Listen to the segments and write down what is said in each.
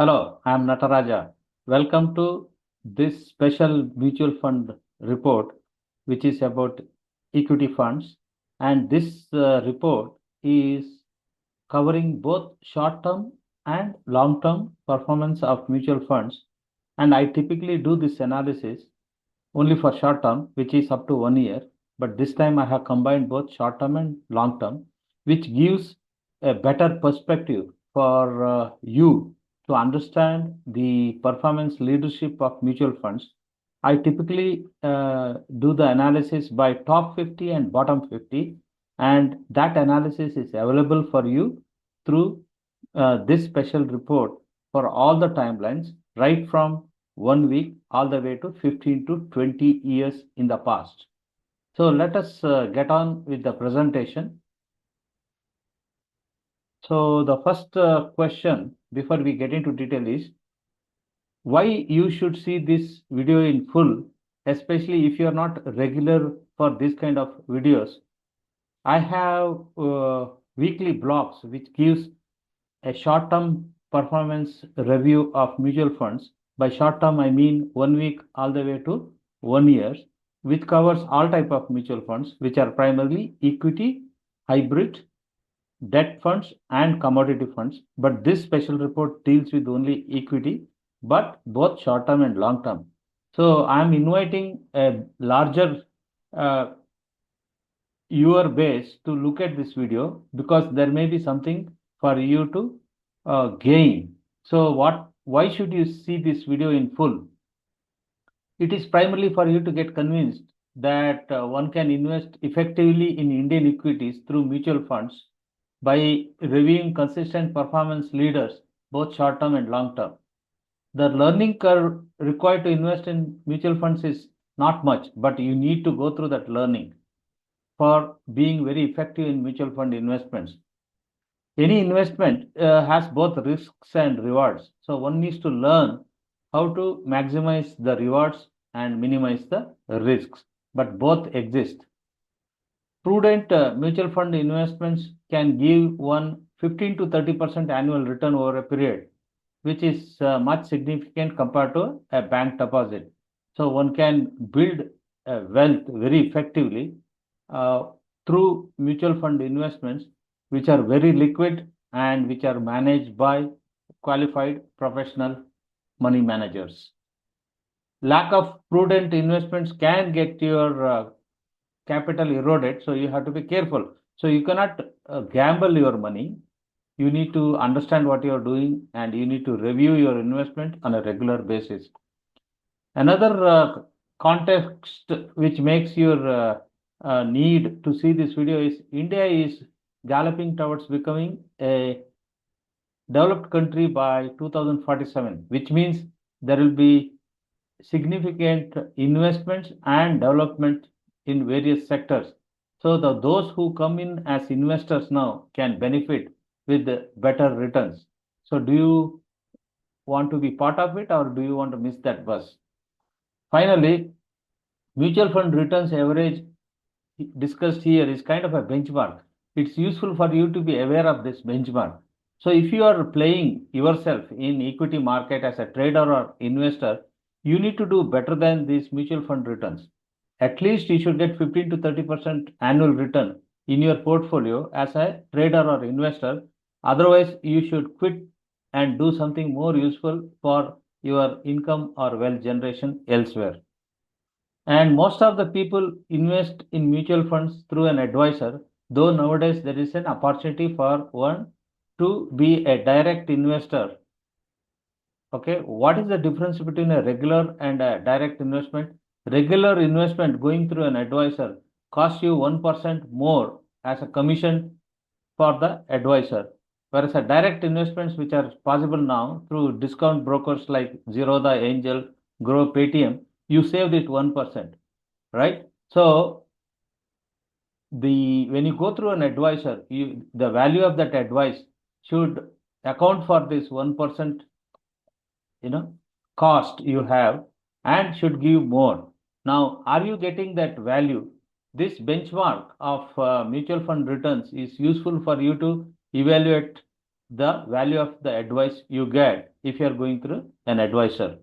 Hello, I am Nataraja. Welcome to this special mutual fund report, which is about equity funds. And this report is covering both short term and long term performance of mutual funds. And I typically do this analysis only for short term, which is up to 1 year. But this time I have combined both short term and long term, which gives a better perspective for you to understand the performance leadership of mutual funds. I typically do the analysis by top 50 and bottom 50, and that analysis is available for you through this special report for all the timelines, right from 1 week all the way to 15 to 20 years in the past. So let us get on with the presentation. So the first question before we get into detail is why you should see this video in full, especially if you are not regular for this kind of videos. I have weekly blocks which gives a short-term performance review of mutual funds. By short-term, I mean 1 week all the way to 1 year, which covers all type of mutual funds, which are primarily equity, hybrid, debt funds, and commodity funds. But this special report deals with only equity, but both short-term and long-term. So I'm inviting a larger uh, your base to look at this video because there may be something for you to gain. So why should you see this video in full? It is primarily for you to get convinced that one can invest effectively in Indian equities through mutual funds by reviewing consistent performance leaders, both short term and long term. The learning curve required to invest in mutual funds is not much, but you need to go through that learning for being very effective in mutual fund investments. Any investment has both risks and rewards. So one needs to learn how to maximize the rewards and minimize the risks, but both exist. Prudent mutual fund investments can give one 15 to 30% annual return over a period, which is much significant compared to a bank deposit. So one can build wealth very effectively uh, through mutual fund investments, which are very liquid and which are managed by qualified professional money managers. Lack of prudent investments can get your capital eroded, so you have to be careful. So you cannot gamble your money. You need to understand what you are doing and you need to review your investment on a regular basis. Another context which makes your need to see this video is India is galloping towards becoming a developed country by 2047, which means there will be significant investments and development in various sectors. So those who come in as investors now can benefit with better returns. So do you want to be part of it or do you want to miss that bus? Finally, mutual fund returns average discussed here is kind of a benchmark. It's useful for you to be aware of this benchmark. So if you are playing yourself in equity market as a trader or investor, you need to do better than these mutual fund returns. At least you should get 15 to 30% annual return in your portfolio as a trader or investor. Otherwise, you should quit and do something more useful for your income or wealth generation elsewhere. And most of the people invest in mutual funds through an advisor, though nowadays there is an opportunity for one to be a direct investor. Okay, what is the difference between a regular and a direct investment? Regular investment going through an advisor costs you 1% more as a commission for the advisor. Whereas a direct investments which are possible now through discount brokers like Zerodha, Angel, Grow, Paytm, you save this 1%, right? So the when you go through an advisor, the value of that advice should account for this 1%, you know, cost you have and should give more. Now, are you getting that value? This benchmark of mutual fund returns is useful for you to evaluate the value of the advice you get if you are going through an advisor.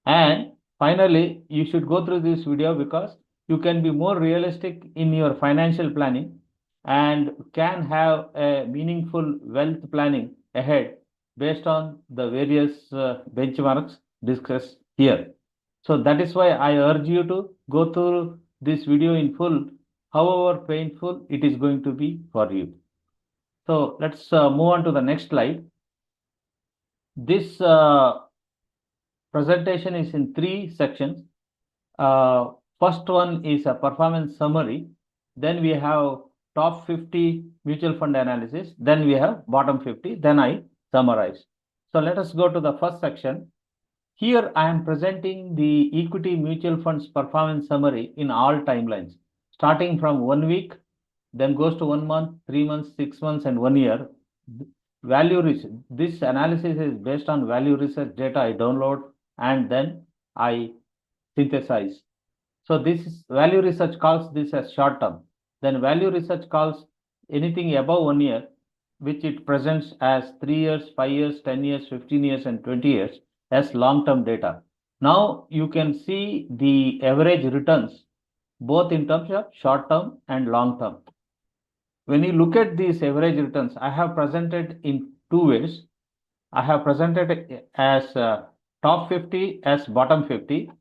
And finally, you should go through this video because you can be more realistic in your financial planning and can have a meaningful wealth planning ahead based on the various benchmarks discussed here. So that is why I urge you to go through this video in full, however painful it is going to be for you. So let's move on to the next slide. This presentation is in 3 sections. First one is a performance summary. Then we have top 50 mutual fund analysis. Then we have bottom 50. Then I summarize. So let us go to the first section. Here I am presenting the equity mutual funds performance summary in all timelines, starting from 1 week, then goes to 1 month, 3 months, 6 months, and 1 year. Value research. This analysis is based on value research data I download and then I synthesize. So this is value research calls this as short term. Then value research calls anything above 1 year, which it presents as 3 years, 5 years, 10 years, 15 years, and 20 years as long-term data. Now you can see the average returns both in terms of short-term and long-term. When you look at these average returns, I have presented in 2 ways. I have presented it as top 50 as bottom 50.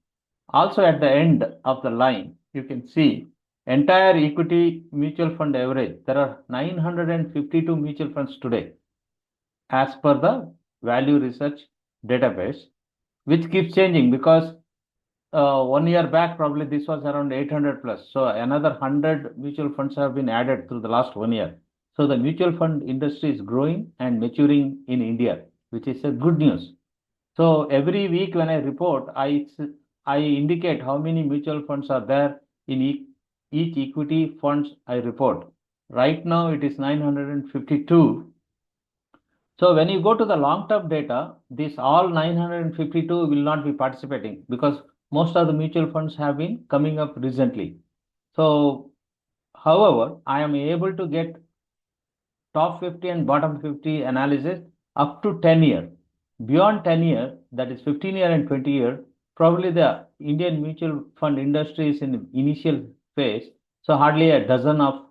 Also at the end of the line, you can see entire equity mutual fund average. There are 952 mutual funds today as per the value research database, which keeps changing because 1 year back, probably this was around 800 plus. So another 100 mutual funds have been added through the last 1 year. So the mutual fund industry is growing and maturing in India, which is a good news. So every week when I report, I indicate how many mutual funds are there in each equity funds I report. Right now it is 952. So when you go to the long-term data, this all 952 will not be participating because most of the mutual funds have been coming up recently. So, however, I am able to get top 50 and bottom 50 analysis up to 10 year. Beyond 10 year, that is 15 year and 20 year, probably the Indian mutual fund industry is in initial phase. So hardly a dozen of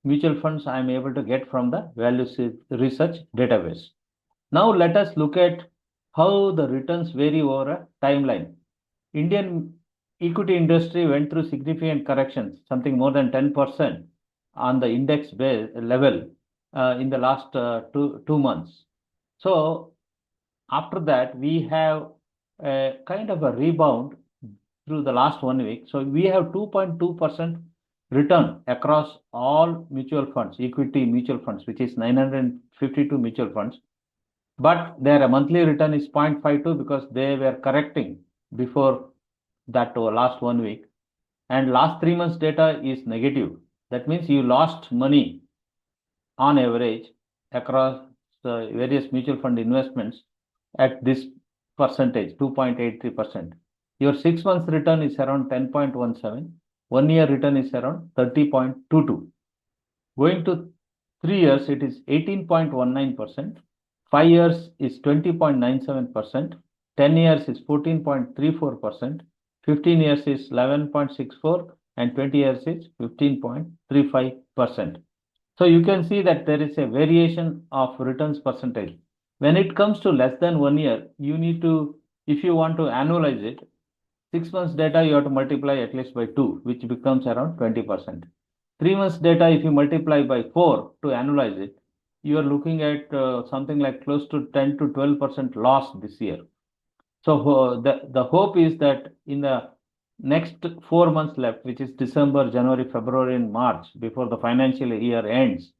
mutual funds I am able to get from the value research database. Now let us look at how the returns vary over a timeline. Indian equity industry went through significant corrections, something more than 10% on the index base level in the last 2 months. So after that, we have a kind of a rebound through the last 1 week. So we have 2.2% return across all mutual funds, equity mutual funds, which is 952 mutual funds. But their monthly return is 0.52 because they were correcting before that last 1 week. And last 3 months data is negative. That means you lost money on average across various mutual fund investments at this percentage, 2.83%. Your 6 months return is around 10.17. 1 year return is around 30.22. Going to 3 years, it is 18.19%. 5 years is 20.97%. 10 years is 14.34%. 15 years is 11.64 and 20 years is 15.35%. So you can see that there is a variation of returns percentage. When it comes to less than 1 year, you need to, if you want to annualize it, 6 months data you have to multiply at least by 2, which becomes around 20%. 3 months data, if you multiply by 4 to annualize it, you are looking at something like close to 10 to 12% loss this year. So the hope is that in the next 4 months left, which is December, January, February, and March, before the financial year ends,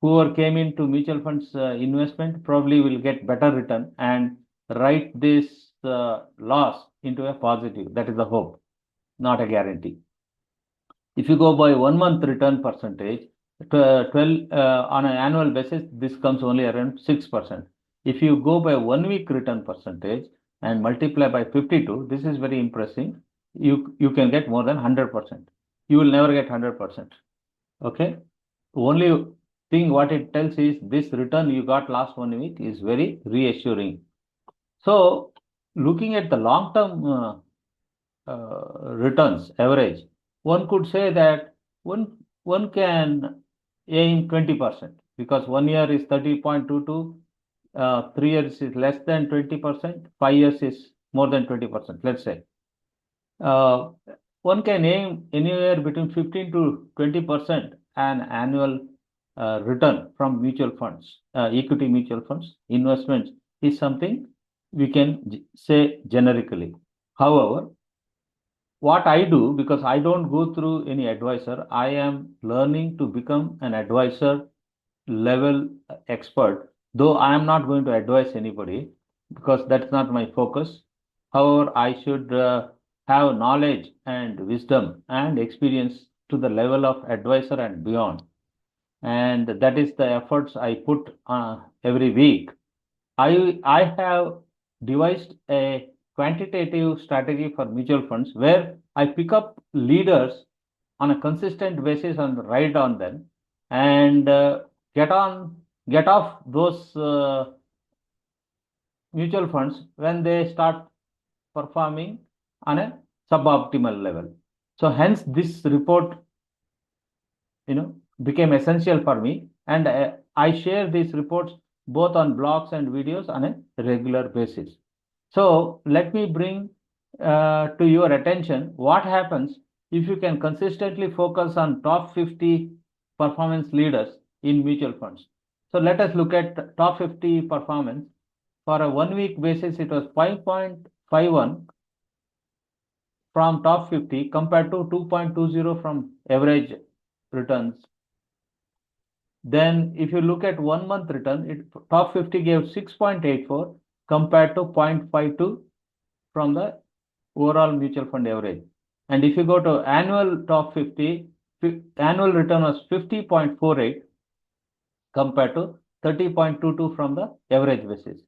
whoever came into mutual funds investment probably will get better return and write this loss into a positive. That is the hope, not a guarantee. If you go by 1 month return percentage, 12 on an annual basis, this comes only around 6%. If you go by 1 week return percentage and multiply by 52, this is very impressive. You can get more than 100%. You will never get 100%. Okay, only thing what it tells is this return you got last 1 week is very reassuring. So looking at the long term returns average, one could say that one can aim 20% because 1 year is 30.22, 3 years is less than 20%, 5 years is more than 20%, let's say. Uh, one can aim anywhere between 15 to 20% an annual return from mutual funds, equity mutual funds. Investments is something we can say generically. However, what I do, because I don't go through any advisor, I am learning to become an advisor level expert, though I am not going to advise anybody because that's not my focus. However, I should have knowledge and wisdom and experience to the level of advisor and beyond. And that is the efforts I put every week. I have devised a quantitative strategy for mutual funds where I pick up leaders on a consistent basis and ride on them and get on get off those mutual funds when they start performing on a suboptimal level. So hence this report became essential for me, and I share these reports both on blogs and videos on a regular basis. So let me bring to your attention what happens if you can consistently focus on top 50 performance leaders in mutual funds. So let us look at top 50 performance. For a 1 week basis, it was 5.51 from top 50 compared to 2.20 from average returns. Then if you look at 1 month return, top 50 gave 6.84 compared to 0.52 from the overall mutual fund average. And if you go to annual top 50, annual return was 50.48 compared to 30.22 from the average basis.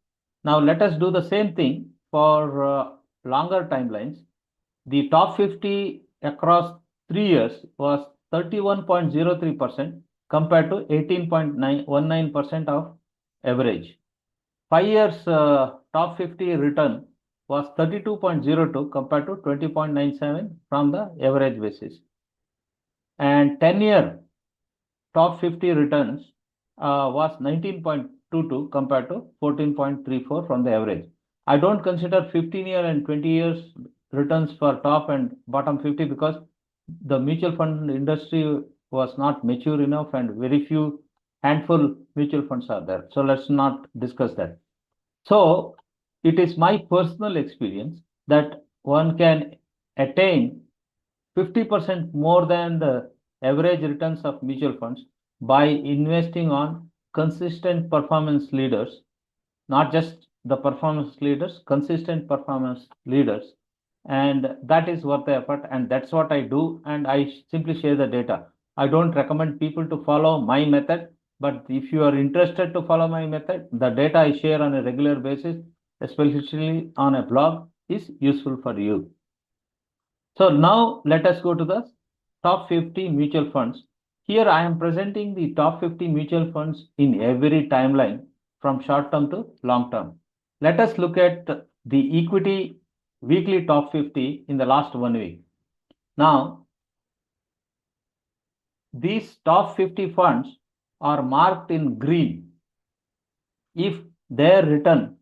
Now let us do the same thing for longer timelines. The top 50 across 3 years was 31.03% compared to 18.19% of average. 5 years top 50 return was 32.02 compared to 20.97 from the average basis. And 10-year top 50 returns was 19.22 compared to 14.34 from the average. I don't consider 15-year and 20 years returns for top and bottom 50 because the mutual fund industry was not mature enough and very few handful mutual funds are there. So let's not discuss that. So it is my personal experience that one can attain 50% more than the average returns of mutual funds by investing on consistent performance leaders, not just the performance leaders, consistent performance leaders. And that is worth the effort. And that's what I do. And I simply share the data. I don't recommend people to follow my method, but if you are interested to follow my method, the data I share on a regular basis, especially on a blog, is useful for you. So now let us go to the top 50 mutual funds. Here I am presenting the top 50 mutual funds in every timeline from short term to long term. Let us look at the equity weekly top 50 in the last 1 week. Now, these top 50 funds are marked in green if their return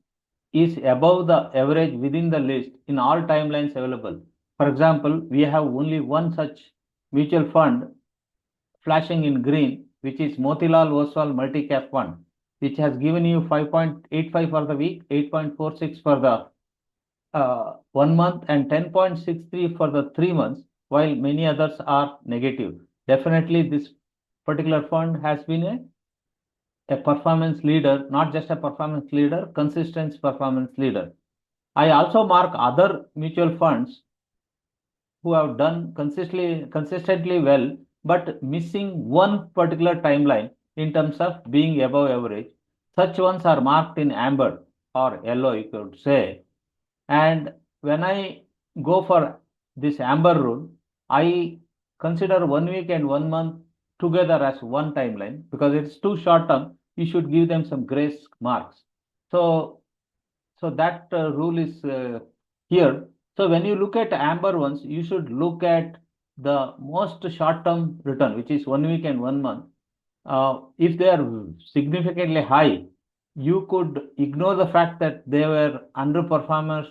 is above the average within the list in all timelines available. For example, we have only one such mutual fund flashing in green, which is Motilal Oswal Multi-Cap Fund, which has given you 5.85 for the week, 8.46 for the 1 month, and 10.63 for the 3 months, while many others are negative. Definitely, this particular fund has been a performance leader, not just a performance leader, consistent performance leader. I also mark other mutual funds who have done consistently well, but missing one particular timeline in terms of being above average. Such ones are marked in amber or yellow, you could say. And when I go for this amber rule, I consider 1 week and 1 month together as one timeline because it's too short term. You should give them some grace marks. So that rule is here. So when you look at amber ones, you should look at the most short-term return, which is 1 week and 1 month. If they are significantly high, you could ignore the fact that they were underperformers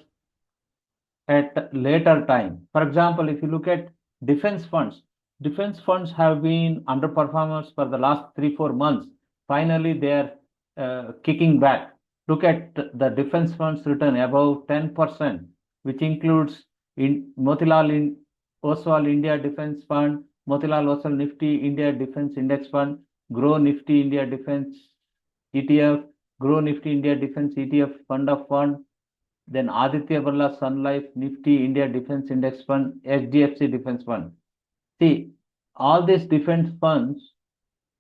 at later time. For example, if you look at defense funds have been underperformers for the last 3-4 months. Finally, they are kicking back. Look at the defense funds return above 10%, which includes Oswal India Defense Fund, Motilal Oswal Nifty India Defense Index Fund, Grow Nifty India Defense ETF, Grow Nifty India Defense ETF Fund of Fund, then Aditya Birla Sun Life Nifty India Defense Index Fund, HDFC Defense Fund. See, all these defense funds,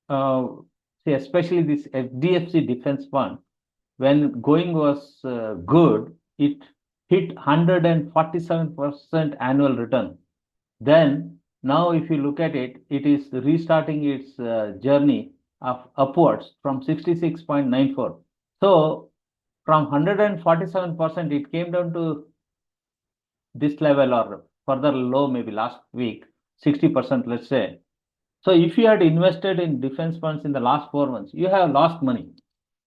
see, especially this HDFC Defense Fund, when going was good, it hit 147% annual return. Then now if you look at it, it is restarting its journey of upwards from 66.94. So from 147%, it came down to this level or further low, maybe last week, 60%, let's say. So if you had invested in defense funds in the last 4 months, you have lost money.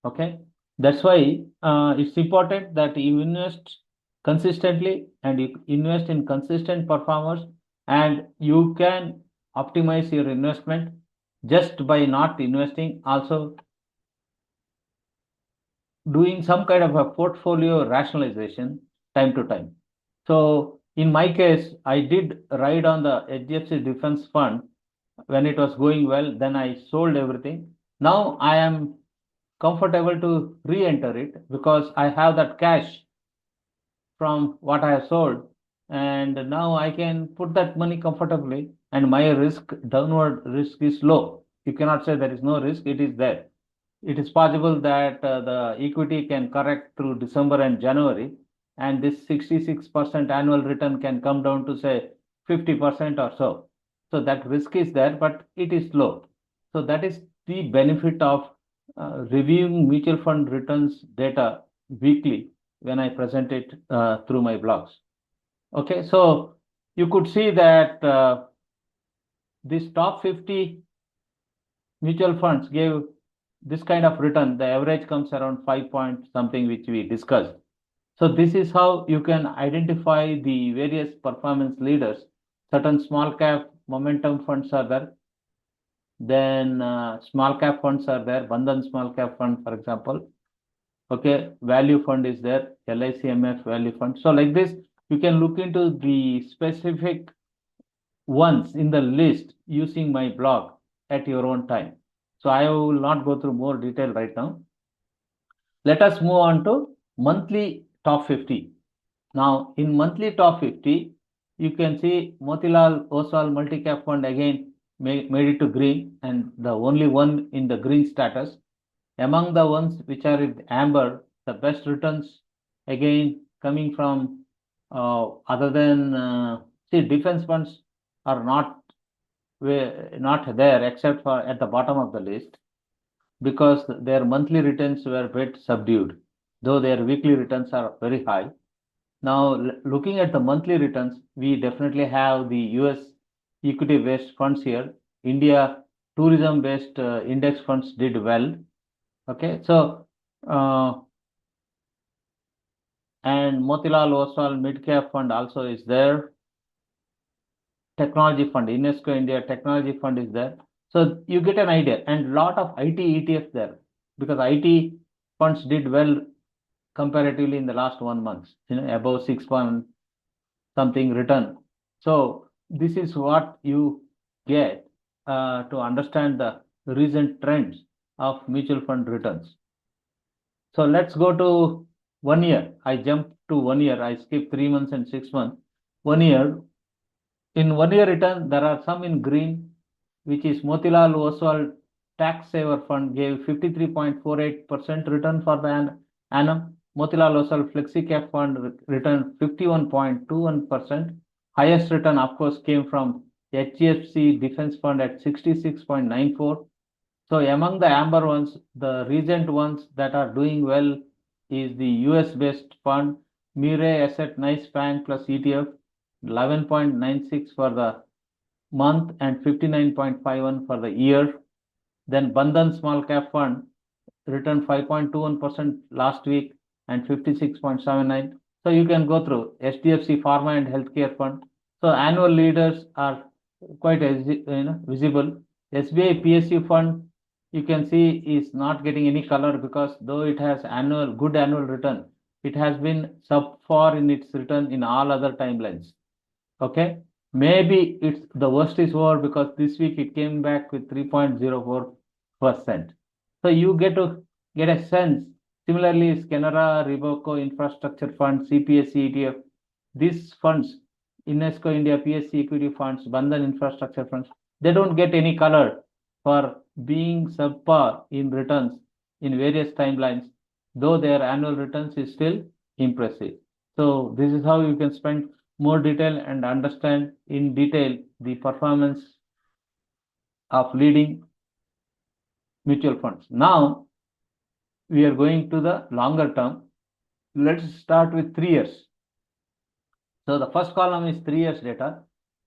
Okay. That's why it's important that you invest consistently and you invest in consistent performers, and you can optimize your investment just by not investing, also doing some kind of a portfolio rationalization time to time. So in my case, I did ride on the HDFC Defense Fund when it was going well, then I sold everything. Now I am comfortable to re-enter it because I have that cash from what I have sold, and now I can put that money comfortably, and my downward risk is low. You cannot say there is no risk, it is there. It is possible that the equity can correct through December and January, and this 66% annual return can come down to say 50% or so. So that risk is there, but it is low. So that is the benefit of reviewing mutual fund returns data weekly when I present it through my blogs. Okay, so you could see that this top 50 mutual funds gave this kind of return. The average comes around 5 point something, which we discussed. So this is how you can identify the various performance leaders. Certain small cap momentum funds are there. Then small cap funds are there. Bandhan small cap fund, for example. Okay, value fund is there. LICMF value fund. So like this, you can look into the specific ones in the list using my blog at your own time. So I will not go through more detail right now. Let us move on to monthly top 50. Now in monthly top 50, you can see Motilal Oswal multi-cap fund again made it to green, and the only one in the green status. Among the ones which are in amber, the best returns again coming from other than see, defense funds are not there except for at the bottom of the list, because their monthly returns were a bit subdued, though their weekly returns are very high. Now, looking at the monthly returns, we definitely have the US equity-based funds here. India tourism-based index funds did well. Okay, so and Motilal Oswal mid-cap fund also is there. Technology fund, UNESCO India Technology Fund is there. So you get an idea, and lot of IT ETFs there, because IT funds did well comparatively in the last 1 month, above 6 point something return. So this is what you get to understand the recent trends of mutual fund returns. So let's go to 1 year. I jumped to 1 year. I skipped 3 months and 6 months. 1 year. In 1 year return, there are some in green, which is Motilal Oswal Tax Saver Fund gave 53.48% return for the annum. Motilal Oswal Flexi Cap Fund returned 51.21%. Highest return, of course, came from HDFC Defense Fund at 66.94. So among the amber ones, the recent ones that are doing well is the US-based fund, Mirae Asset Nice Bank plus ETF, 11.96 for the month and 59.51 for the year. Then Bandhan Small Cap Fund returned 5.21% last week and 56.79. So you can go through HDFC Pharma and Healthcare Fund. So annual leaders are quite visible. SBI PSU Fund, you can see, is not getting any color because though it has good annual return, it has been subpar in its return in all other timelines. Okay, maybe it's the worst is over because this week it came back with 3.04%. So you get a sense. Similarly, is Canara, Riboco Infrastructure Fund, CPSE ETF, these funds, UNESCO India PSC Equity Funds, Bandhan Infrastructure Funds, they don't get any color for being subpar in returns in various timelines, though their annual returns is still impressive. So this is how you can spend more detail and understand in detail the performance of leading mutual funds. Now we are going to the longer term. Let's start with 3 years. So the first column is 3 years data.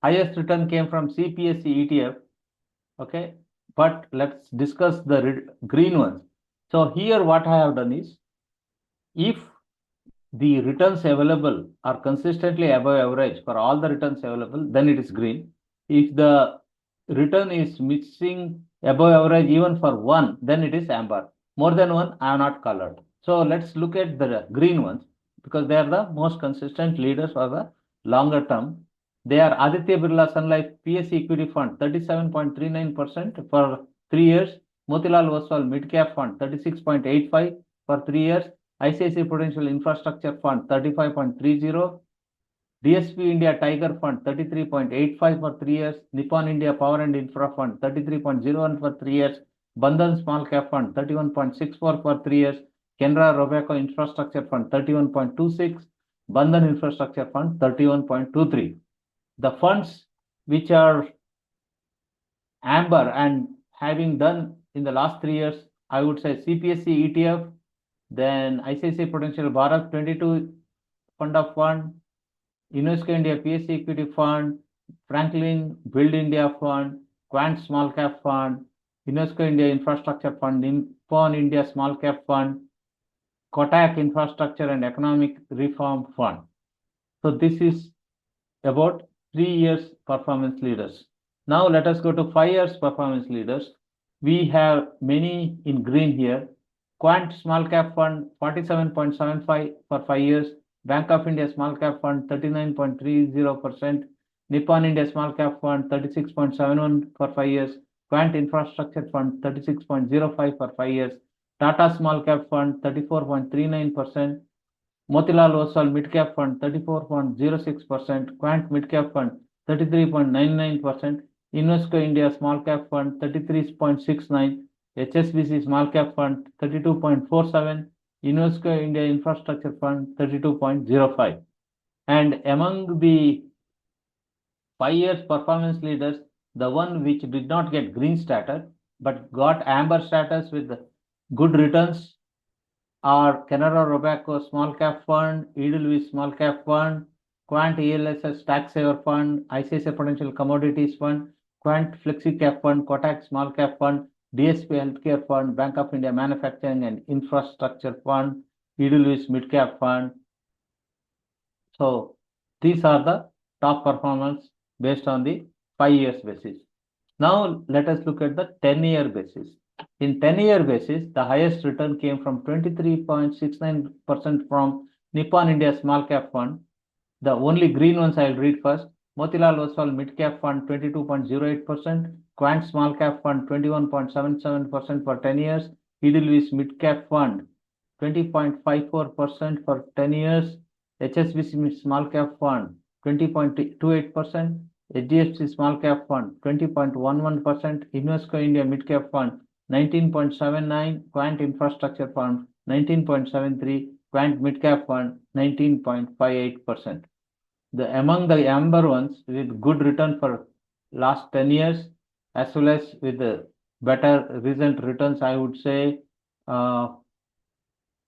Highest return came from CPSE ETF. Okay, but let's discuss the green ones. So here what I have done is, if the returns available are consistently above average for all the returns available, then it is green. If the return is missing above average even for one, then it is amber. More than one, I have not colored. So let's look at the green ones because they are the most consistent leaders for the longer term. They are Aditya Birla Sun Life PSE Equity Fund, 37.39% for 3 years. Motilal Oswal Mid Cap Fund, 36.85 for 3 years. ICICI Prudential Infrastructure Fund, 35.30. DSP India Tiger Fund, 33.85 for 3 years. Nippon India Power and Infra Fund, 33.01 for 3 years. Bandhan Small Cap Fund, 31.64 for 3 years. Canara Robeco Infrastructure Fund, 31.26. Bandhan Infrastructure Fund, 31.23. The funds which are amber and having done in the last 3 years, I would say CPSE ETF, then ICICI Prudential Bharat 22 Fund of Fund, UNESCO India PSE Equity Fund, Franklin Build India Fund, Quant Small Cap Fund, UNESCO India Infrastructure Fund, Nippon India Small Cap Fund, Kotak Infrastructure and Economic Reform Fund. So this is about 3 years performance leaders. Now let us go to 5 years performance leaders. We have many in green here. Quant Small Cap Fund, 47.75 for 5 years. Bank of India Small Cap Fund, 39.30%. Nippon India Small Cap Fund, 36.71 for 5 years. Quant Infrastructure Fund, 36.05 for 5 years. Tata Small Cap Fund, 34.39%. Motilal Oswal Mid Cap Fund, 34.06%. Quant Mid Cap Fund, 33.99%. Invesco India Small Cap Fund, 33.69%. HSBC Small Cap Fund, 32.47%. UNESCO India Infrastructure Fund, 32.05%. And among the 5 years performance leaders, the one which did not get green status but got amber status with good returns are Canara Robeco Small Cap Fund, Edelweiss Small Cap Fund, Quant ELSS Tax Saver Fund, ICICI Prudential Commodities Fund, Quant Flexi Cap Fund, Kotak Small Cap Fund, DSP Healthcare Fund, Bank of India Manufacturing and Infrastructure Fund, Edelweiss Mid Cap Fund. So these are the top performance based on the 5 years basis. Now let us look at the 10-year basis. In 10-year basis, the highest return came from 23.69% from Nippon India Small Cap Fund. The only green ones I'll read first. Motilal Oswal Mid Cap Fund, 22.08%. Quant Small Cap Fund, 21.77% for 10 years. Edelweiss Mid Cap Fund, 20.54% for 10 years. HSBC Small Cap Fund, 20.28%. HDFC Small Cap Fund, 20.11%. Invesco India Mid Cap Fund, 19.79%. Quant Infrastructure Fund, 19.73%. Quant Mid Cap Fund, 19.58%. Among the amber ones with good return for last 10 years, as well as with the better recent returns, I would say,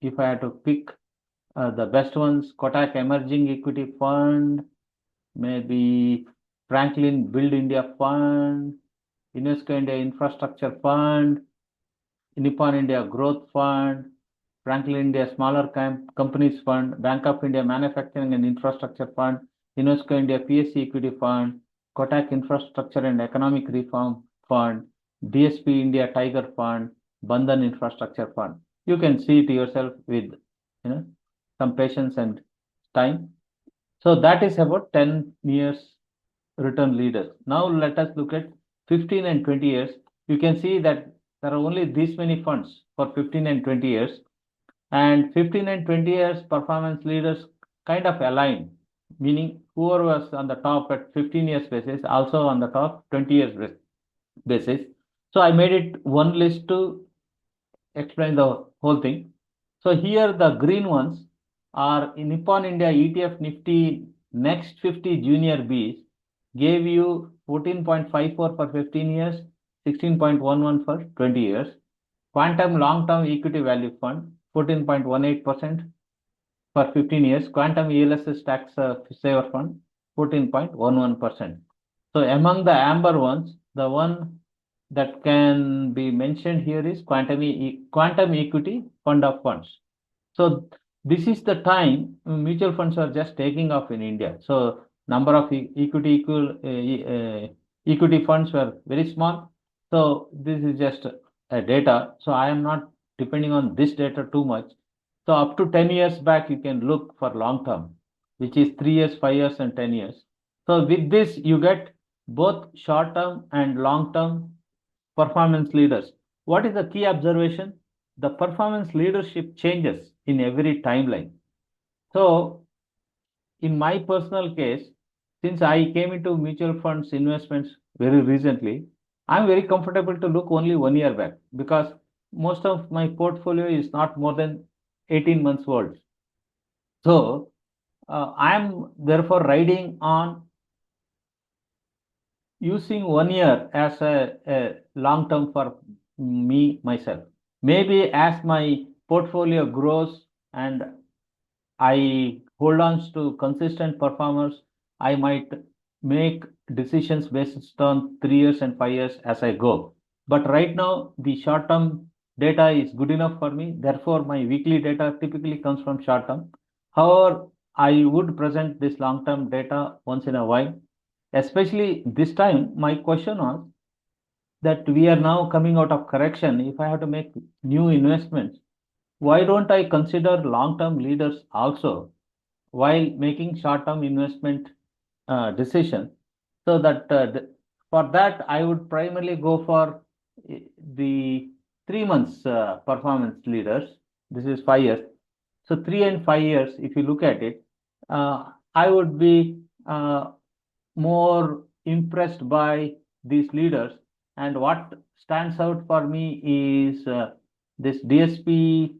if I had to pick the best ones, Kotak Emerging Equity Fund, maybe Franklin Build India Fund, UNESCO India Infrastructure Fund, Nippon India Growth Fund, Franklin India Smaller Companies Fund, Bank of India Manufacturing and Infrastructure Fund, UNESCO India PSC Equity Fund, Kotak Infrastructure and Economic Reform Fund, DSP India Tiger Fund, Bandhan Infrastructure Fund. You can see it yourself with some patience and time. So that is about 10 years return leaders. Now let us look at 15 and 20 years. You can see that there are only these many funds for 15 and 20 years, and 15 and 20 years performance leaders kind of align, meaning whoever was on the top at 15 years basis also on the top 20 years basis. So I made it one list to explain the whole thing. So here the green ones are in Nippon India ETF Nifty Next 50 Junior Bs gave you 14.54 for 15 years, 16.11 for 20 years. Quantum Long Term Equity Value Fund 14.18% for 15 years. Quantum ELSS Tax Saver Fund 14.11%. So among the amber ones, the one that can be mentioned here is Quantum Equity Fund of Funds. So this is the time mutual funds are just taking off in India. So number of equity funds were very small. So this is just a data. So I am not depending on this data too much. So up to 10 years back, you can look for long term, which is 3 years, 5 years, and 10 years. So with this, you get both short term and long term performance leaders. What is the key observation? The performance leadership changes in every timeline. So in my personal case, since I came into mutual funds investments very recently, I'm very comfortable to look only 1 year back because most of my portfolio is not more than 18 months old. So I'm therefore riding on using 1 year as a long term for me myself. Maybe as my portfolio grows and I hold on to consistent performers, I might make decisions based on 3 years and 5 years as I go. But right now, the short term data is good enough for me. Therefore, my weekly data typically comes from short term. However, I would present this long term data once in a while. Especially this time, my question was that we are now coming out of correction. If I have to make new investments, why don't I consider long-term leaders also while making short-term investment decision? So that for that, I would primarily go for the 3 months performance leaders. This is 5 years. So 3 and 5 years, if you look at it, I would be more impressed by these leaders. And what stands out for me is this DSP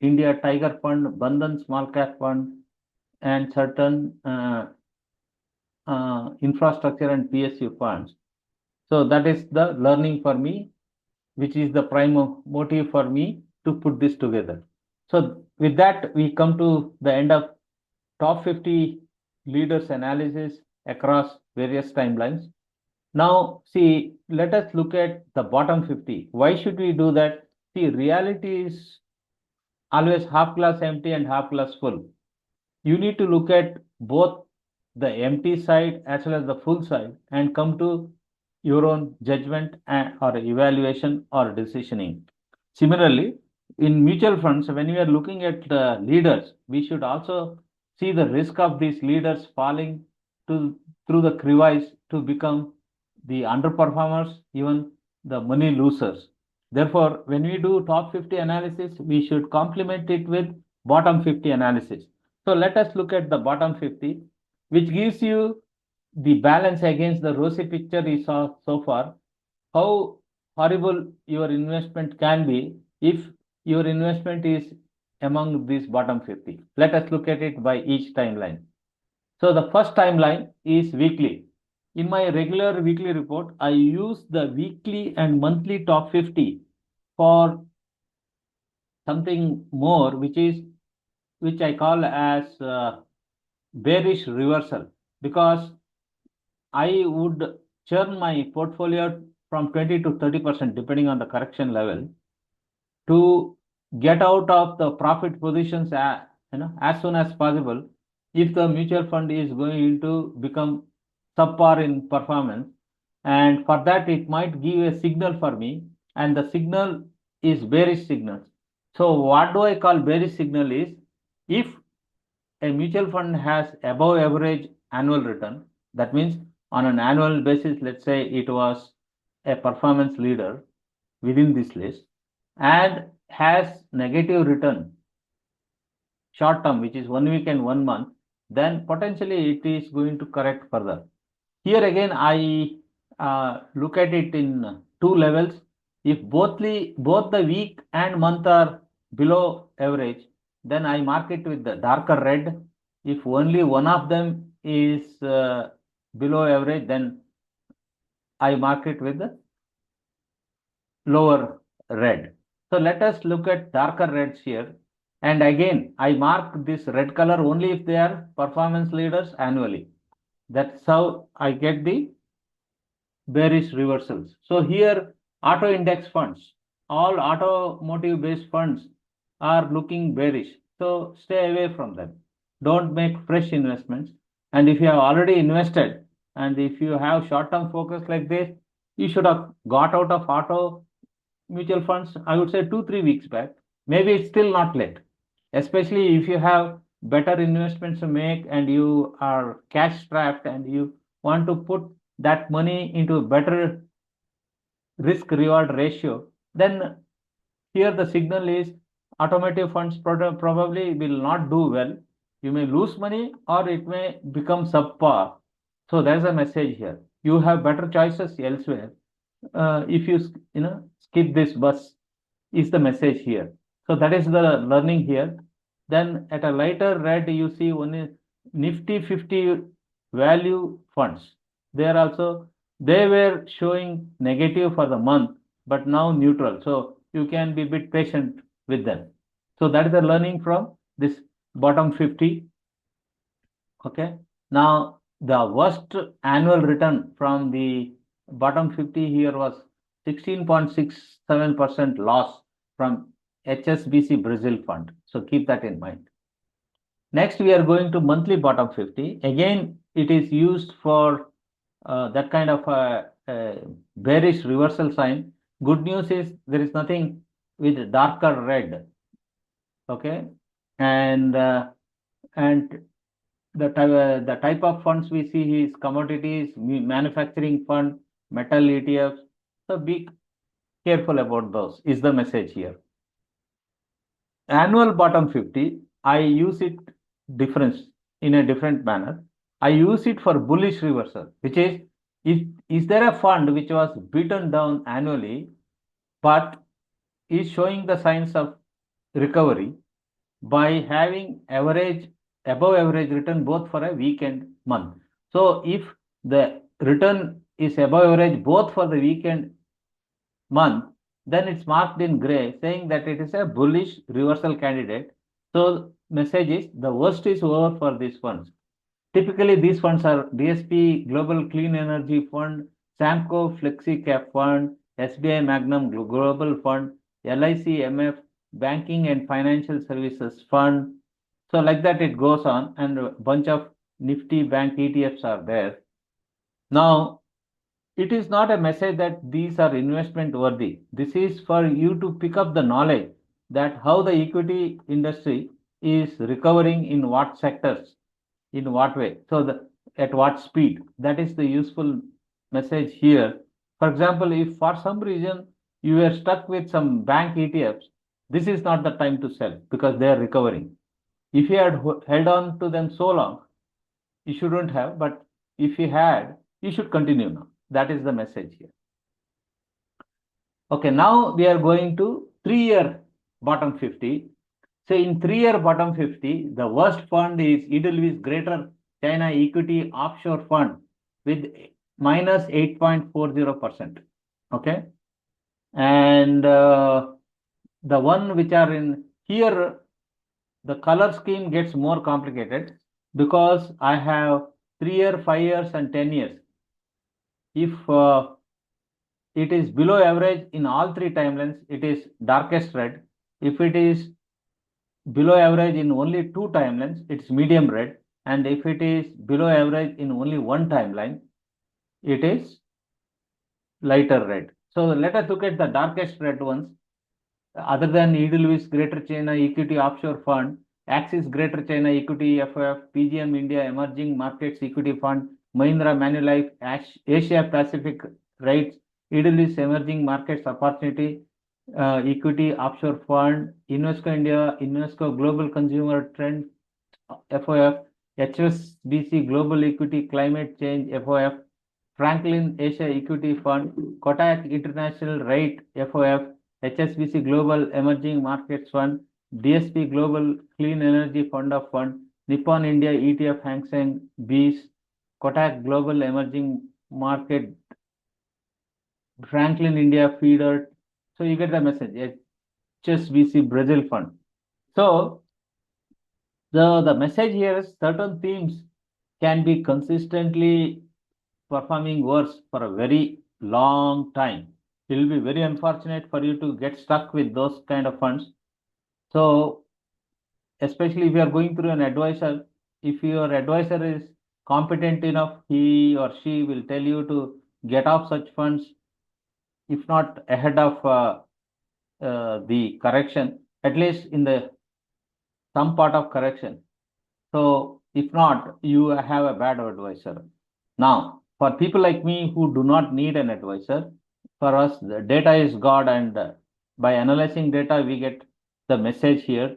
India Tiger Fund, Bandhan Small Cap Fund, and certain infrastructure and PSU funds. So that is the learning for me, which is the prime motive for me to put this together. So with that, we come to the end of top 50 leaders analysis across various timelines. Now, see, let us look at the bottom 50. Why should we do that? See, reality is always half glass empty and half glass full. You need to look at both the empty side as well as the full side and come to your own judgment or evaluation or decisioning. Similarly, in mutual funds, when we are looking at the leaders, we should also see the risk of these leaders falling through the crevice to become the underperformers, even the money losers. Therefore, when we do top 50 analysis, we should complement it with bottom 50 analysis. So let us look at the bottom 50, which gives you the balance against the rosy picture we saw so far, how horrible your investment can be if your investment is among these bottom 50. Let us look at it by each timeline. So the first timeline is weekly. In my regular weekly report, I use the weekly and monthly top 50 for something more, which I call as bearish reversal, because I would churn my portfolio from 20 to 30% depending on the correction level to get out of the profit positions as soon as possible if the mutual fund is going to become subpar in performance. And for that, it might give a signal for me, and the signal is bearish signals. So what do I call bearish signal is if a mutual fund has above average annual return, that means on an annual basis, let's say it was a performance leader within this list, and has negative return short term, which is 1 week and 1 month, then potentially it is going to correct further. Here again, I look at it in two levels. If both the week and month are below average, then I mark it with the darker red. If only one of them is below average, then I mark it with the lower red. So let us look at darker reds here. And again, I mark this red color only if they are performance leaders annually. That's how I get the bearish reversals. So here, auto index funds, all automotive based funds are looking bearish. So stay away from them. Don't make fresh investments. And if you have already invested and if you have short term focus like this, you should have got out of auto mutual funds, I would say 2 3 weeks back. Maybe it's still not late, especially if you have better investments to make and you are cash strapped and you want to put that money into a better risk reward ratio. Then here the signal is automotive funds probably will not do well. You may lose money or it may become subpar. So there's a message here. You have better choices elsewhere. If you skip this bus, is the message here. So that is the learning here. Then at a lighter red, you see only Nifty 50 value funds. They were showing negative for the month, but now neutral. So you can be a bit patient with them. So that is the learning from this bottom 50. Okay. Now the worst annual return from the bottom 50 here was 16.67% loss from HSBC Brazil fund. So keep that in mind. Next, we are going to monthly bottom 50. Again, it is used for that kind of a bearish reversal sign. Good news is there is nothing with darker red. Okay, and the type of funds we see is commodities, manufacturing fund, metal ETFs. So be careful about those is the message here. Annual bottom 50, I use it in a different manner. I use it for bullish reversal, which is there a fund which was beaten down annually but is showing the signs of recovery by having above average return both for a week and month. So if the return is above average both for the week and month, then it's marked in gray saying that it is a bullish reversal candidate. So message is the worst is over for these funds. Typically, these funds are DSP Global Clean Energy Fund, Samco Flexi Cap Fund, SBI Magnum Global Fund, LIC MF Banking and Financial Services Fund. So like that it goes on, and a bunch of Nifty bank ETFs are there. Now, it is not a message that these are investment worthy. This is for you to pick up the knowledge that how the equity industry is recovering in what sectors, in what way, so at what speed. That is the useful message here. For example, if for some reason you were stuck with some bank ETFs, this is not the time to sell because they are recovering. If you had held on to them so long, you shouldn't have, but if you had, you should continue now. That is the message here. Okay, now we are going to 3-year bottom 50. So in 3-year bottom 50, the worst fund is Edelweiss Greater China Equity Offshore Fund with minus 8.40%. Okay. And the one which are in here, the color scheme gets more complicated because I have 3 years, 5 years, and 10 years. If it is below average in all three timelines, it is darkest red. If it is below average in only two timelines, it's medium red. And if it is below average in only one timeline, it is lighter red. So let us look at the darkest red ones. Other than Edelweiss Greater China Equity Offshore Fund, Axis Greater China Equity FF, PGM India Emerging Markets Equity Fund, Mahindra Manulife, Asia Pacific REITs, Edelweiss Emerging Markets Opportunity Equity Offshore Fund, Invesco India, Invesco Global Consumer Trend FOF, HSBC Global Equity Climate Change FOF, Franklin Asia Equity Fund, Kotak International REIT FOF, HSBC Global Emerging Markets Fund, DSP Global Clean Energy Fund of Fund, Nippon India ETF Hang Seng BEES, Kotak Global Emerging Market, Franklin India Feeder. So you get the message. HSBC Brazil Fund. So the message here is certain themes can be consistently performing worse for a very long time. It will be very unfortunate for you to get stuck with those kind of funds. So especially if you are going through an advisor, if your advisor is competent enough, he or she will tell you to get off such funds, if not ahead of the correction, at least in the some part of correction. So if not, you have a bad advisor. Now, for people like me who do not need an advisor, for us, the data is God, and by analyzing data, we get the message here.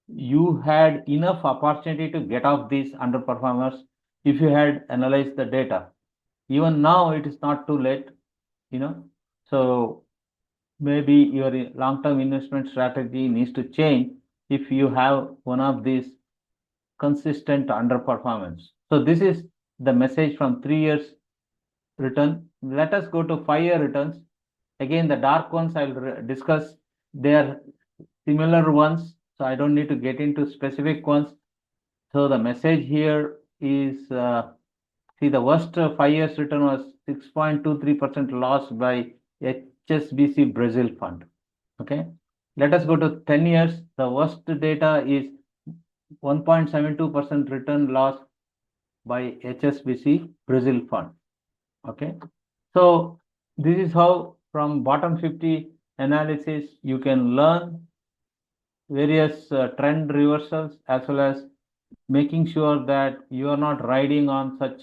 You had enough opportunity to get off these underperformers if you had analyzed the data. Even now, it is not too late, you know. So maybe your long-term investment strategy needs to change if you have one of these consistent underperformance. So this is the message from 3 years return. Let us go to 5 year returns. Again, the dark ones I will discuss. They are similar ones, so I don't need to get into specific ones. So the message here is, see, the worst 5 years return was 6.23% loss by HSBC Brazil Fund. Okay. Let us go to 10 years. The worst data is 1.72% return loss by HSBC Brazil Fund. Okay. So this is how from bottom 50 analysis you can learn various trend reversals, as well as making sure that you are not riding on such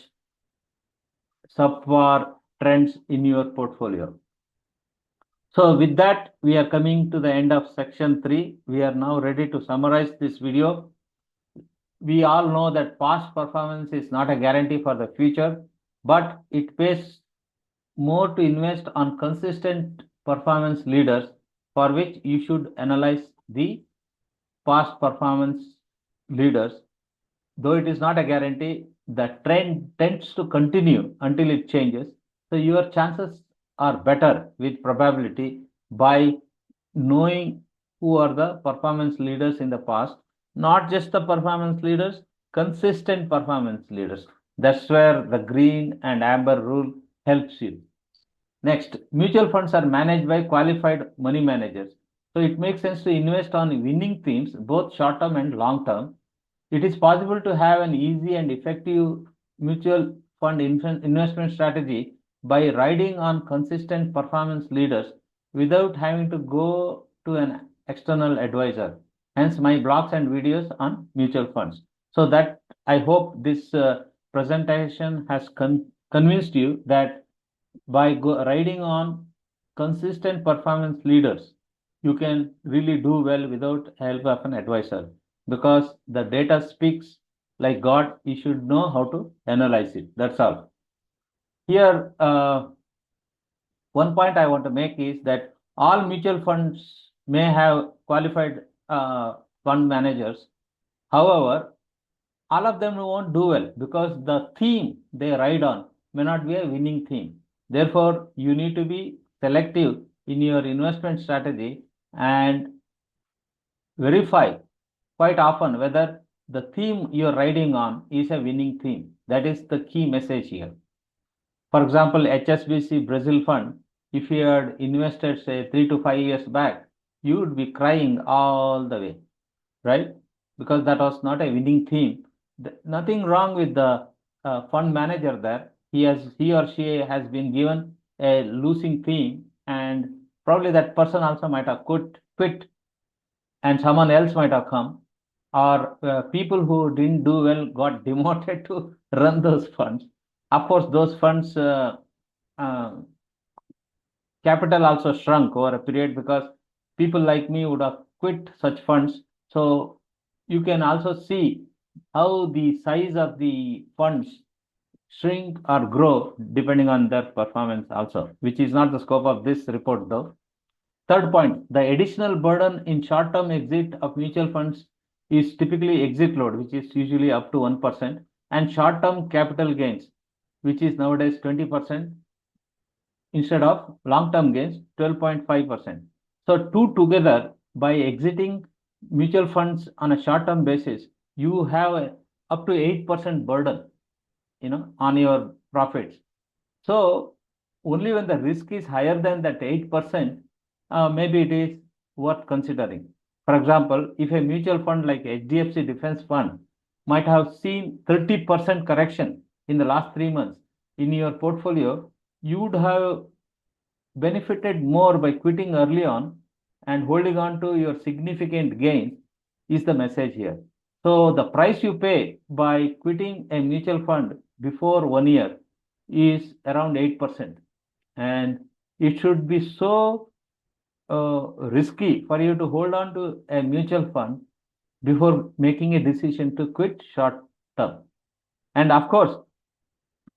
subpar trends in your portfolio. So with that, we are coming to the end of section 3. We are now ready to summarize this video. We all know that past performance is not a guarantee for the future, but it pays more to invest on consistent performance leaders, for which you should analyze the past performance leaders. Though it is not a guarantee, the trend tends to continue until it changes. So your chances are better with probability by knowing who are the performance leaders in the past, not just the performance leaders, consistent performance leaders. That's where the green and amber rule helps you. Next, mutual funds are managed by qualified money managers. So it makes sense to invest on winning themes, both short term and long term. It is possible to have an easy and effective mutual fund investment strategy by riding on consistent performance leaders without having to go to an external advisor. Hence my blogs and videos on mutual funds. So that I hope this presentation has convinced you that by riding on consistent performance leaders, you can really do well without help of an advisor, because the data speaks like God. You should know how to analyze it. That's all. Here, one point I want to make is that all mutual funds may have qualified fund managers. However, all of them won't do well because the theme they ride on may not be a winning theme. Therefore, you need to be selective in your investment strategy and verify quite often whether the theme you're riding on is a winning theme. That is the key message here. For example, HSBC Brazil Fund, if you had invested, say, 3 to 5 years back, you would be crying all the way, right? Because that was not a winning theme. Nothing wrong with the fund manager there. He or she has been given a losing theme, and probably that person also might have quit, and someone else might have come, or people who didn't do well got demoted to run those funds. Of course, those funds uh, capital also shrunk over a period because people like me would have quit such funds. So you can also see how the size of the funds shrink or grow depending on their performance also, which is not the scope of this report though. Third point, the additional burden in short-term exit of mutual funds is typically exit load, which is usually up to 1%, and short-term capital gains, which is nowadays 20%, instead of long-term gains, 12.5%. So two together, by exiting mutual funds on a short-term basis, you have up to 8% burden, on your profits. So only when the risk is higher than that 8%, maybe it is worth considering. For example, if a mutual fund like HDFC Defense Fund might have seen 30% correction in the last 3 months in your portfolio, you would have benefited more by quitting early on and holding on to your significant gains is the message here. So the price you pay by quitting a mutual fund before 1 year is around 8%. And it should be so risky for you to hold on to a mutual fund before making a decision to quit short term. And of course,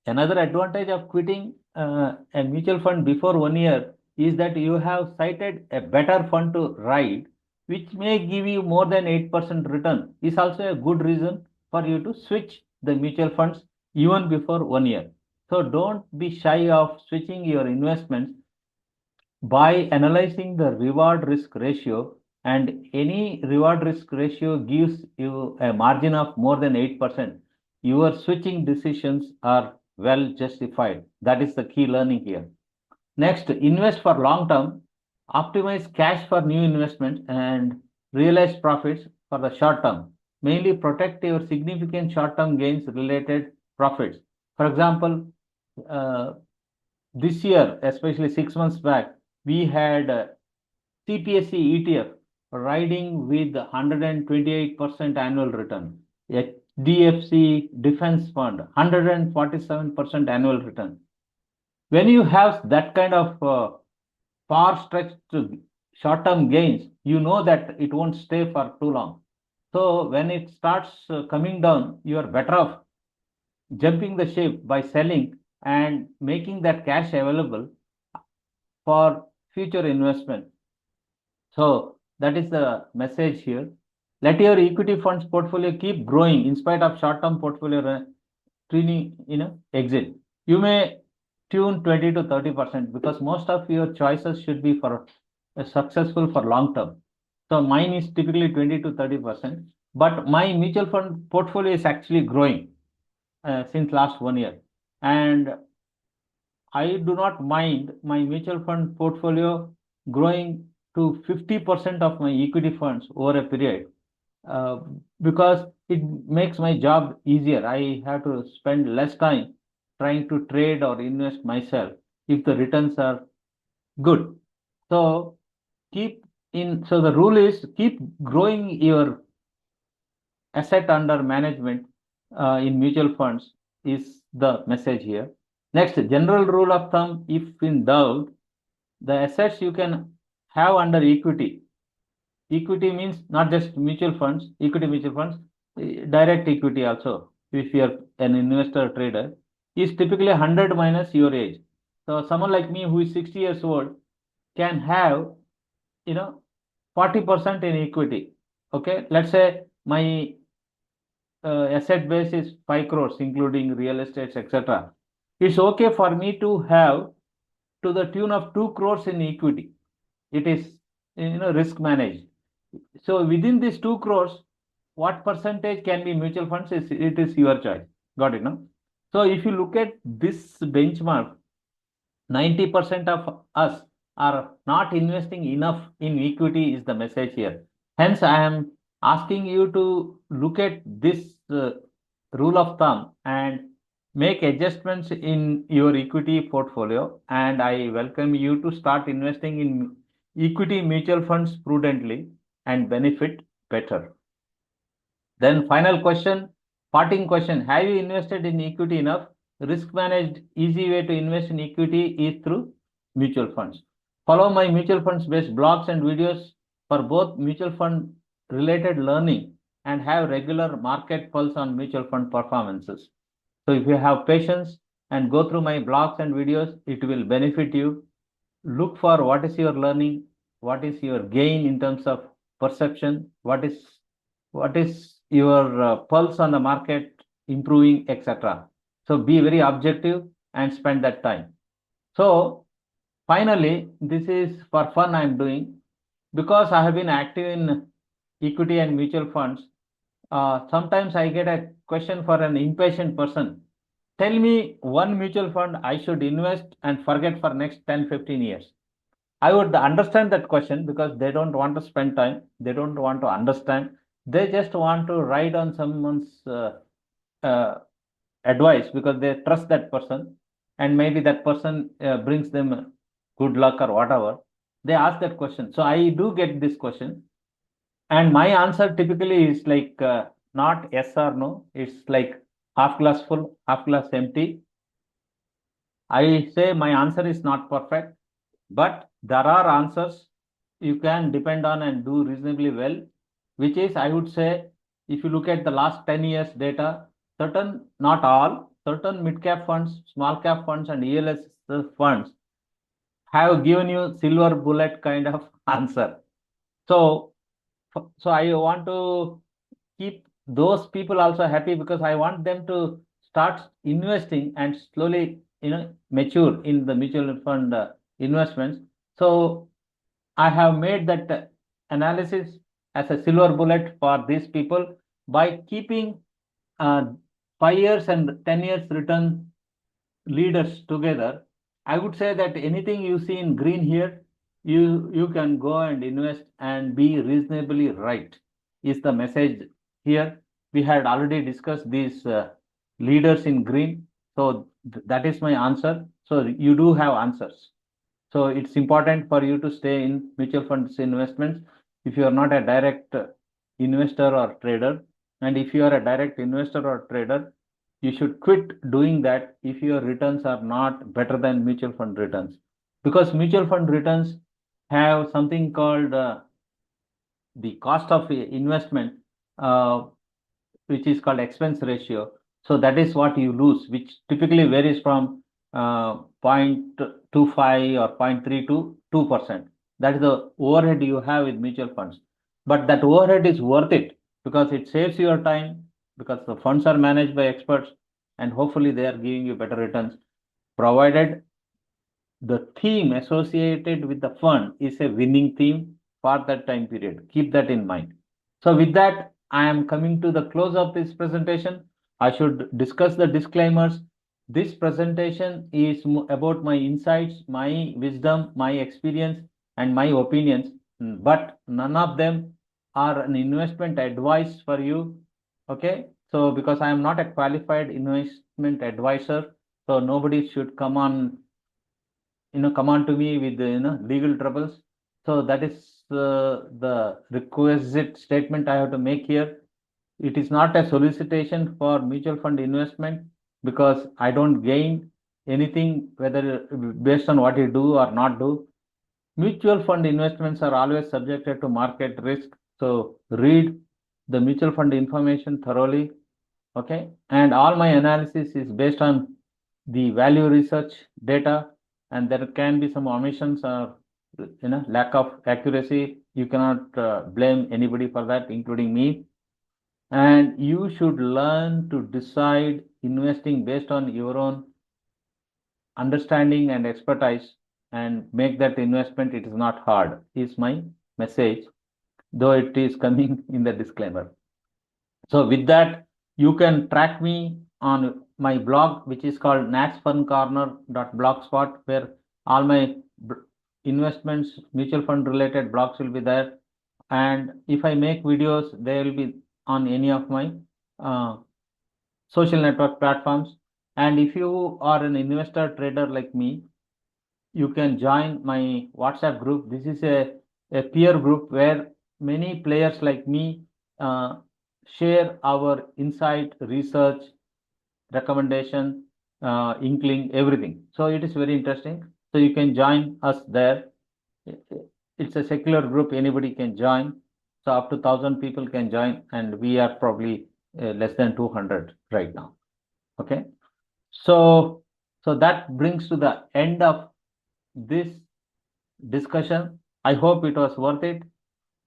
another advantage of quitting a mutual fund before 1 year is that you have cited a better fund to ride, which may give you more than 8% return, is also a good reason for you to switch the mutual funds even before 1 year. So don't be shy of switching your investments by analyzing the reward risk ratio, and any reward risk ratio gives you a margin of more than 8%. Your switching decisions are well justified. That is the key learning here. Next, invest for long term, optimize cash for new investments and realize profits for the short term. Mainly protect your significant short term gains related profits. For example, uh, this year, especially 6 months back, we had CPSE ETF riding with 128% annual return. HDFC Defense Fund, 147% annual return. When you have that kind of far-stretched short-term gains, you know that it won't stay for too long. So when it starts coming down, you are better off jumping the ship by selling and making that cash available for future investment. So that is the message here. Let your equity funds portfolio keep growing in spite of short-term portfolio tuning, exit. You may tune 20 to 30% because most of your choices should be for successful for long term. So mine is typically 20 to 30%, but my mutual fund portfolio is actually growing since last 1 year, and I do not mind my mutual fund portfolio growing to 50% of my equity funds over a period, uh, because it makes my job easier. I have to spend less time trying to trade or invest myself if the returns are good. So so the rule is keep growing your asset under management in mutual funds is the message here. Next, general rule of thumb, if in doubt, the assets you can have under equity. Equity means not just mutual funds, equity mutual funds, direct equity also, if you are an investor or trader, is typically 100 minus your age. So someone like me who is 60 years old can have, 40% in equity. Okay, let's say my asset base is 5 crores, including real estates, etc. It's okay for me to have to the tune of 2 crores in equity. It is, risk managed. So within these 2 crores, what percentage can be mutual funds? It is your choice. Got it, no? So if you look at this benchmark, 90% of us are not investing enough in equity is the message here. Hence, I am asking you to look at this rule of thumb and make adjustments in your equity portfolio. And I welcome you to start investing in equity mutual funds prudently and benefit better. Then final question, parting question. Have you invested in equity enough? Risk managed easy way to invest in equity is through mutual funds. Follow my mutual funds based blogs and videos for both mutual fund related learning and have regular market pulse on mutual fund performances. So if you have patience and go through my blogs and videos, it will benefit you. Look for what is your learning, what is your gain in terms of perception, what is your pulse on the market improving, etc. So be very objective and spend that time. So finally, this is for fun I'm doing because I have been active in equity and mutual funds. Sometimes I get a question for an impatient person. Tell me one mutual fund I should invest and forget for next 10, 15 years. I would understand that question because they don't want to spend time. They don't want to understand. They just want to ride on someone's uh, advice because they trust that person, and maybe that person brings them good luck or whatever. They ask that question. So I do get this question, and my answer typically is like not yes or no. It's like half glass full, half glass empty. I say my answer is not perfect, but there are answers you can depend on and do reasonably well, which is, I would say, if you look at the last 10 years data, certain, not all, certain mid cap funds, small cap funds, and ELS funds have given you silver bullet kind of answer. So, so I want to keep those people also happy because I want them to start investing and slowly, mature in the mutual fund investments. So I have made that analysis as a silver bullet for these people by keeping uh, 5 years and 10 years return leaders together. I would say that anything you see in green here, you can go and invest and be reasonably right, is the message here. We had already discussed these leaders in green. So that is my answer. So you do have answers. So it's important for you to stay in mutual funds investments if you are not a direct investor or trader. And if you are a direct investor or trader, you should quit doing that if your returns are not better than mutual fund returns. Because mutual fund returns have something called the cost of investment, uh, which is called expense ratio. So that is what you lose, which typically varies from 0.25 or 0.3 to 2%. That is the overhead you have with mutual funds. But that overhead is worth it because it saves your time, because the funds are managed by experts, and hopefully they are giving you better returns, provided the theme associated with the fund is a winning theme for that time period. Keep that in mind. So with that, I am coming to the close of this presentation. I should discuss the disclaimers. This presentation is about my insights, my wisdom, my experience, and my opinions, but none of them are an investment advice for you. Okay. So because I am not a qualified investment advisor, so nobody should come on to me with legal troubles. So that is the requisite statement I have to make here. It is not a solicitation for mutual fund investment because I don't gain anything whether based on what you do or not do. Mutual fund investments are always subjected to market risk, so read the mutual fund information thoroughly. Okay, and all my analysis is based on the value research data, and there can be some omissions or lack of accuracy. You cannot blame anybody for that, including me. And you should learn to decide investing based on your own understanding and expertise and make that investment. It is not hard, is my message, though it is coming in the disclaimer. So with that, you can track me on my blog, which is called natsfuncorner.blogspot, where all my investments, mutual fund related blogs will be there. And if I make videos, they will be on any of my uh, social network platforms. And if you are an investor trader like me, you can join my WhatsApp group. This is a peer group where many players like me uh, share our insight, research, recommendation, inkling, everything. So it is very interesting. So you can join us there. It's a secular group, anybody can join. So up to 1,000 people can join, and we are probably less than 200 right now. Okay. So, so that brings to the end of this discussion. I hope it was worth it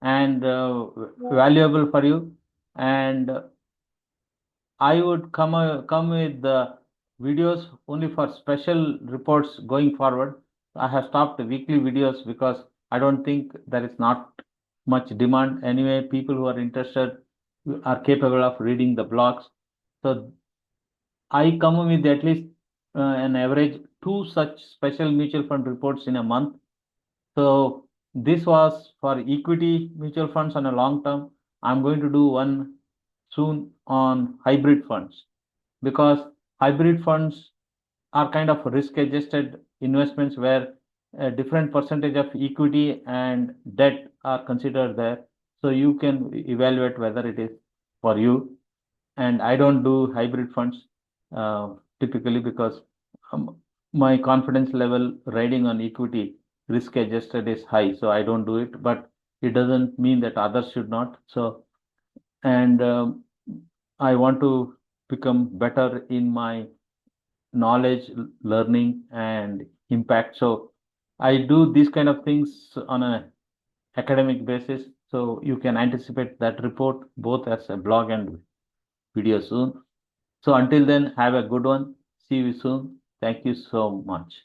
and valuable for you. And I would come with the videos only for special reports going forward. I have stopped weekly videos because I don't think there is not much demand. Anyway, people who are interested are capable of reading the blogs. So I come with at least an average two such special mutual fund reports in a month. So this was for equity mutual funds on a long term. I'm going to do one soon on hybrid funds, because hybrid funds are kind of risk adjusted investments where a different percentage of equity and debt are considered there. So you can evaluate whether it is for you. And I don't do hybrid funds typically because um, my confidence level riding on equity risk adjusted is high, so I don't do it. But it doesn't mean that others should not. So, and I want to become better in my knowledge, learning, and impact. So I do these kind of things on an academic basis. So you can anticipate that report both as a blog and video soon. So until then, have a good one. See you soon. Thank you so much.